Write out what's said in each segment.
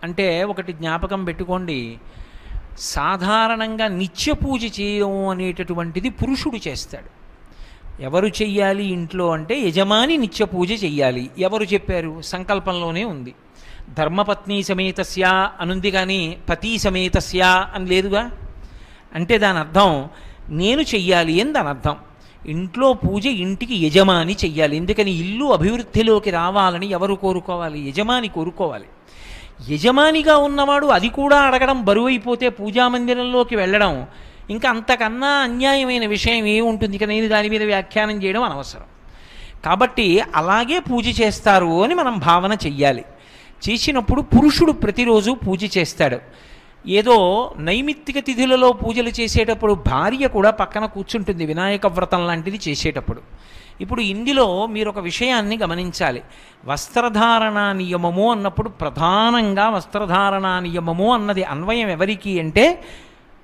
అంటే ఒకటి జ్ఞాపకం పెట్టుకోండి, సాధారణంగా నిత్య పూజ చేయడం అనేటటువంటిది పురుషుడు చేస్తాడు. ఎవరు చెయ్యాలి ఇంట్లో అంటే యజమాని నిత్య పూజ చెయ్యాలి. ఎవరు చెప్పారు? సంకల్పంలోనే ఉంది. ధర్మపత్ని సమేతస్య అనుంది, కానీ పతి సమేతస్య అని లేదుగా. అంటే దాని అర్థం నేను చెయ్యాలి అని దాని అర్థం. ఇంట్లో పూజ ఇంటికి యజమాని చెయ్యాలి. ఎందుకని? ఇల్లు అభివృద్ధిలోకి రావాలని ఎవరు కోరుకోవాలి? యజమాని కోరుకోవాలి. యజమానిగా ఉన్నవాడు అది కూడా అడగడం బరువైపోతే పూజామందిరంలోకి వెళ్ళడం ఇంకా అంతకన్నా అన్యాయమైన విషయం ఏముంటుంది? ఇక నేను దాని మీద వ్యాఖ్యానం చేయడం అనవసరం. కాబట్టి అలాగే పూజ చేస్తారు అని మనం భావన చెయ్యాలి. చేసినప్పుడు పురుషుడు ప్రతిరోజు పూజ చేస్తాడు. ఏదో నైమిత్తిక తిథులలో పూజలు చేసేటప్పుడు భార్య కూడా పక్కన కూర్చుంటుంది, వినాయక వ్రతం లాంటిది చేసేటప్పుడు. ఇప్పుడు ఇందులో మీరు ఒక విషయాన్ని గమనించాలి. వస్త్రధారణా నియమము అన్నప్పుడు ప్రధానంగా వస్త్రధారణా నియమము అన్నది అన్వయం ఎవరికి అంటే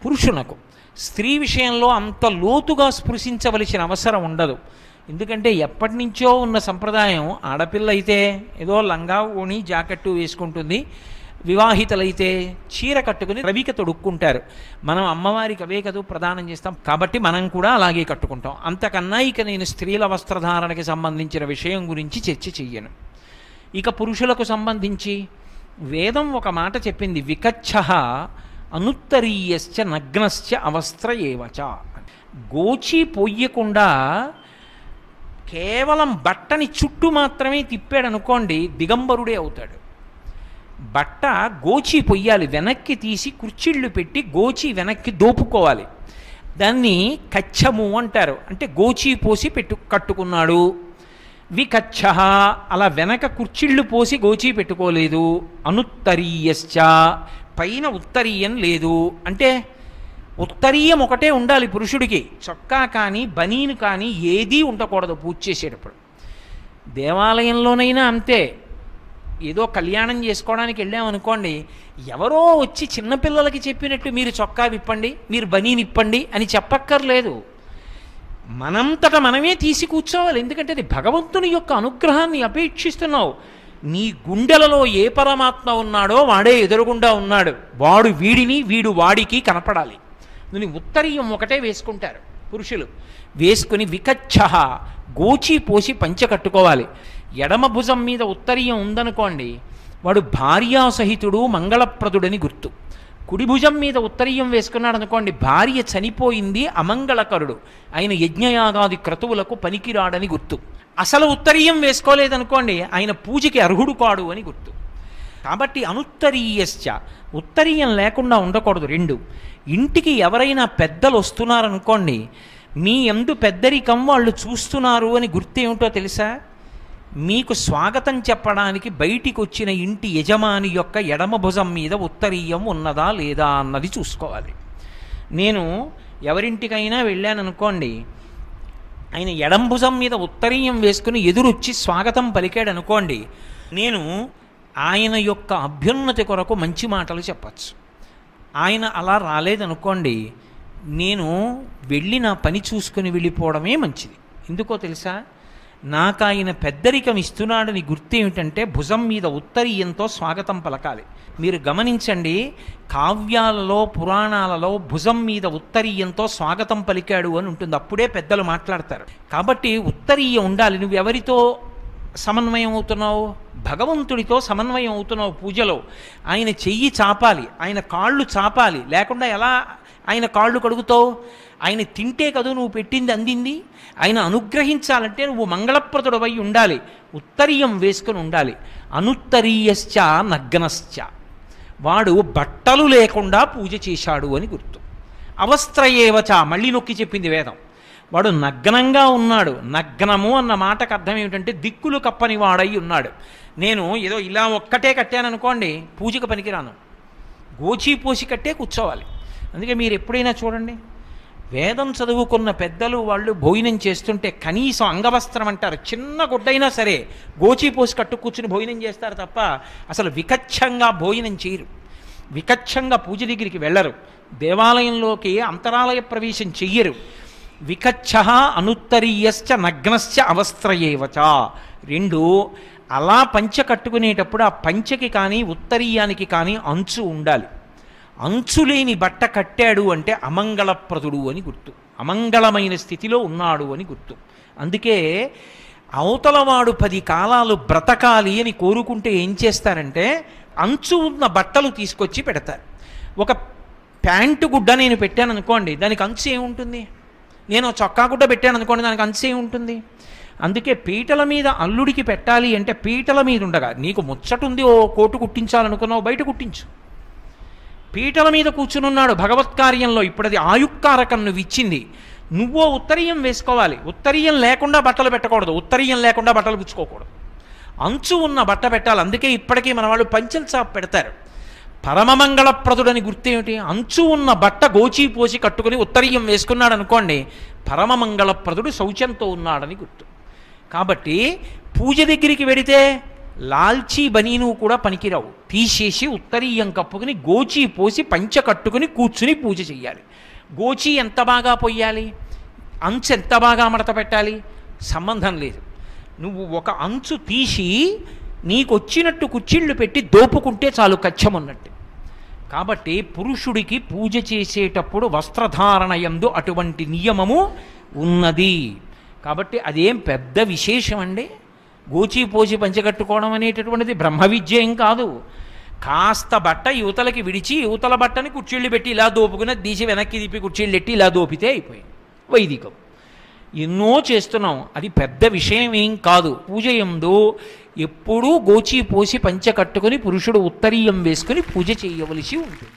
పురుషునకు. స్త్రీ విషయంలో అంత లోతుగా స్పృశించవలసిన అవసరం ఉండదు. ఎందుకంటే ఎప్పటి నుంచో ఉన్న సంప్రదాయం, ఆడపిల్ల అయితే ఏదో లంగా ఓణి జాకెట్టు వేసుకుంటుంది, వివాహితలైతే చీర కట్టుకుని రవిక తొడుక్కుంటారు. మనం అమ్మవారికి అవే కదూ ప్రదానం చేస్తాం, కాబట్టి మనం కూడా అలాగే కట్టుకుంటాం. అంతకన్నా ఇక నేను స్త్రీల వస్త్రధారణకి సంబంధించిన విషయం గురించి చర్చ చెయ్యను. ఇక పురుషులకు సంబంధించి వేదం ఒక మాట చెప్పింది, వికచ్చః అనుత్తరీయశ్చ నగ్నశ్చ అవస్త్ర ఏవచ. గోచి పొయ్యకుండా కేవలం బట్టని చుట్టూ మాత్రమే తిప్పాడు అనుకోండి, దిగంబరుడే అవుతాడు. బట్ట గోచి పొయ్యాలి, వెనక్కి తీసి కుర్చీళ్ళు పెట్టి గోచి వెనక్కి దోపుకోవాలి. దాన్ని కచ్చము అంటారు. అంటే గోచి పోసి కట్టుకున్నాడు. వికచ్చః అలా వెనక కుర్చీళ్ళు పోసి గోచి పెట్టుకోలేదు. అనుత్తరీయశ్చ పైన ఉత్తరీయం లేదు. అంటే ఉత్తరీయం ఒకటే ఉండాలి పురుషుడికి. చొక్కా కానీ బనీను కానీ ఏదీ ఉండకూడదు పూజ చేసేటప్పుడు. దేవాలయంలోనైనా అంతే. ఏదో కళ్యాణం చేసుకోవడానికి వెళ్ళామనుకోండి, ఎవరో వచ్చి చిన్నపిల్లలకి చెప్పినట్టు మీరు చొక్కా విప్పండి, మీరు బనీని ఇప్పండి అని చెప్పక్కర్లేదు. మనంతట మనమే తీసి కూర్చోవాలి. ఎందుకంటే అది భగవంతుని యొక్క అనుగ్రహాన్ని అపేక్షిస్తున్నావు. నీ గుండెలలో ఏ పరమాత్మ ఉన్నాడో వాడే ఎదురుగుండా ఉన్నాడు. వాడు వీడిని, వీడు వాడికి కనపడాలి. నువ్వు ఉత్తరీయం ఒకటే వేసుకుంటారు పురుషులు. వేసుకుని వికచ్చః గోచి పోసి పంచె కట్టుకోవాలి. ఎడమ భుజం మీద ఉత్తరీయం ఉందనుకోండి, వాడు భార్యాసహితుడు మంగళప్రదుడని గుర్తు. కుడి భుజం మీద ఉత్తరీయం వేసుకున్నాడు అనుకోండి, భార్య చనిపోయింది, అమంగళకరుడు, ఆయన యజ్ఞయాగాది క్రతువులకు పనికిరాడని గుర్తు. అసలు ఉత్తరీయం వేసుకోలేదనుకోండి, ఆయన పూజకి అర్హుడు కాడు అని గుర్తు. కాబట్టి అనుత్తరీయశ్చ ఉత్తరీయం లేకుండా ఉండకూడదు. రెండు, ఇంటికి ఎవరైనా పెద్దలు వస్తున్నారనుకోండి, మీ యందు పెద్దరికం వాళ్ళు చూస్తున్నారు అని గుర్తేమిటో తెలుసా? మీకు స్వాగతం చెప్పడానికి బయటికి వచ్చిన ఇంటి యజమాని యొక్క ఎడమ భుజం మీద ఉత్తరీయం ఉన్నదా లేదా అన్నది చూసుకోవాలి. నేను ఎవరింటికైనా వెళ్ళాననుకోండి, ఆయన ఎడమ భుజం మీద ఉత్తరీయం వేసుకుని ఎదురొచ్చి స్వాగతం పలికాడు అనుకోండి, నేను ఆయన యొక్క అభ్యున్నతి కొరకు మంచి మాటలు చెప్పచ్చు. ఆయన అలా రాలేదనుకోండి, నేను వెళ్ళి నా పని చూసుకుని వెళ్ళిపోవడమే మంచిది. ఎందుకో తెలుసా? నాకు ఆయన పెద్దరికం ఇస్తున్నాడని గుర్తేమిటంటే భుజం మీద ఉత్తరీయంతో స్వాగతం పలకాలి. మీరు గమనించండి, కావ్యాలలో పురాణాలలో భుజం మీద ఉత్తరీయంతో స్వాగతం పలికాడు అని ఉంటుంది. అప్పుడే పెద్దలు మాట్లాడతారు. కాబట్టి ఉత్తరీయం ఉండాలి. నువ్వు ఎవరితో సమన్వయం అవుతున్నావు? భగవంతుడితో సమన్వయం అవుతున్నావు. పూజలో ఆయన చెయ్యి చాపాలి, ఆయన కాళ్ళు చాపాలి. లేకుండా ఎలా ఆయన కాళ్ళు కడుగుతావు? ఆయన తింటే కదూ నువ్వు పెట్టింది అందింది. ఆయన అనుగ్రహించాలంటే నువ్వు మంగళప్రదుడవై ఉండాలి, ఉత్తరీయం వేసుకుని ఉండాలి. అనుత్తరీయశ్చ నగ్నశ్చ, వాడు బట్టలు లేకుండా పూజ చేశాడు అని గుర్తు. అవస్త్రయేవచ మళ్ళీ నొక్కి చెప్పింది వేదం. వాడు నగ్నంగా ఉన్నాడు. నగ్నము అన్న మాటకు అర్థం ఏమిటంటే దిక్కులు కప్పని వాడై ఉన్నాడు. నేను ఏదో ఇలా ఒక్కటే కట్టాననుకోండి, పూజకు పనికిరాను. గోచి పోసి కట్టే కూర్చోవాలి. అందుకే మీరు ఎప్పుడైనా చూడండి, వేదం చదువుకున్న పెద్దలు వాళ్ళు భోజనం చేస్తుంటే కనీసం అంగవస్త్రం అంటారు, చిన్న గుడ్డైనా సరే గోచి పోసి కట్టు కూర్చుని భోజనం చేస్తారు తప్ప అసలు వికచ్చంగా భోజనం చేయరు. వికచ్చంగా పూజ దగ్గరికి వెళ్ళరు. దేవాలయంలోకి అంతరాలయ ప్రవేశం చెయ్యరు. వికచ్చః అనుత్తరీయశ్చ నగ్నశ్చ అవస్త్రయేవచ. రెండు, అలా పంచె కట్టుకునేటప్పుడు ఆ పంచెకి కానీ ఉత్తరీయానికి కానీ అంచు ఉండాలి. అంచు లేని బట్ట కట్టాడు అంటే అమంగళప్రదుడు అని గుర్తు, అమంగళమైన స్థితిలో ఉన్నాడు అని గుర్తు. అందుకే అవతలవాడు 10 కాలాలు బ్రతకాలి అని కోరుకుంటే ఏం చేస్తారంటే అంచు ఉన్న బట్టలు తీసుకొచ్చి పెడతారు. ఒక ప్యాంటు గుడ్డ నేను పెట్టాను అనుకోండి, దానికి అంచు ఏముంటుంది? నేను చొక్కా గుడ్డ పెట్టాను అనుకోండి, దానికి అంచు ఏముంటుంది? అందుకే పీటల మీద అల్లుడికి పెట్టాలి అంటే పీటల మీద ఉండగా, నీకు ముచ్చటుంది ఓ కోటు కుట్టించాలనుకున్నావు బయట కుట్టించు. పీటల మీద కూర్చునున్నాడు భగవత్కార్యంలో, ఇప్పుడు అది ఆయుక్కారకం నువ్వు ఇచ్చింది, నువ్వో ఉత్తరీయం వేసుకోవాలి. ఉత్తరీయం లేకుండా బట్టలు పెట్టకూడదు, ఉత్తరీయం లేకుండా బట్టలు పుచ్చుకోకూడదు, అంచు ఉన్న బట్ట పెట్టాలి. అందుకే ఇప్పటికీ మన వాళ్ళు పంచెల చాప్ పెడతారు. పరమమంగళప్రదుడని గుర్తేమిటి? అంచు ఉన్న బట్ట గోచీ పోసి కట్టుకుని ఉత్తరీయం వేసుకున్నాడు అనుకోండి, పరమమంగళప్రదుడు శౌచంతో ఉన్నాడని గుర్తు. కాబట్టి పూజ దగ్గరికి వెడితే లాల్చీ బనీను కూడా పనికిరావు, తీసేసి ఉత్తరీయం కప్పుకుని గోచీ పోసి పంచె కట్టుకుని కూర్చుని పూజ చెయ్యాలి. గోచీ ఎంత బాగా పొయ్యాలి, అంచు ఎంత బాగా మడత పెట్టాలి సంబంధం లేదు. నువ్వు ఒక అంచు తీసి నీకొచ్చినట్టు కుచ్చిళ్ళు పెట్టి దోపుకుంటే చాలు, కచ్చమున్నట్టు. కాబట్టి పురుషుడికి పూజ చేసేటప్పుడు వస్త్రధారణ యందు అటువంటి నియమము ఉన్నది. కాబట్టి అదేం పెద్ద విశేషం అండి. గోచి పోసి పంచకట్టుకోవడం అనేటటువంటిది బ్రహ్మ విద్య ఏం కాదు. కాస్త బట్ట యువతలకి విడిచి యువతల బట్టని కుర్చీళ్ళు పెట్టి ఇలా దోపుకుని తీసి వెనక్కి తిప్పి కుర్చీళ్ళు పెట్టి ఇలా దోపితే అయిపోయింది. వైదికం ఎన్నో చేస్తున్నాం, అది పెద్ద విషయం ఏం కాదు. పూజ యందు ఎప్పుడూ గోచి పోసి పంచె కట్టుకుని పురుషుడు ఉత్తరీయం వేసుకుని పూజ చేయవలసి ఉంటుంది.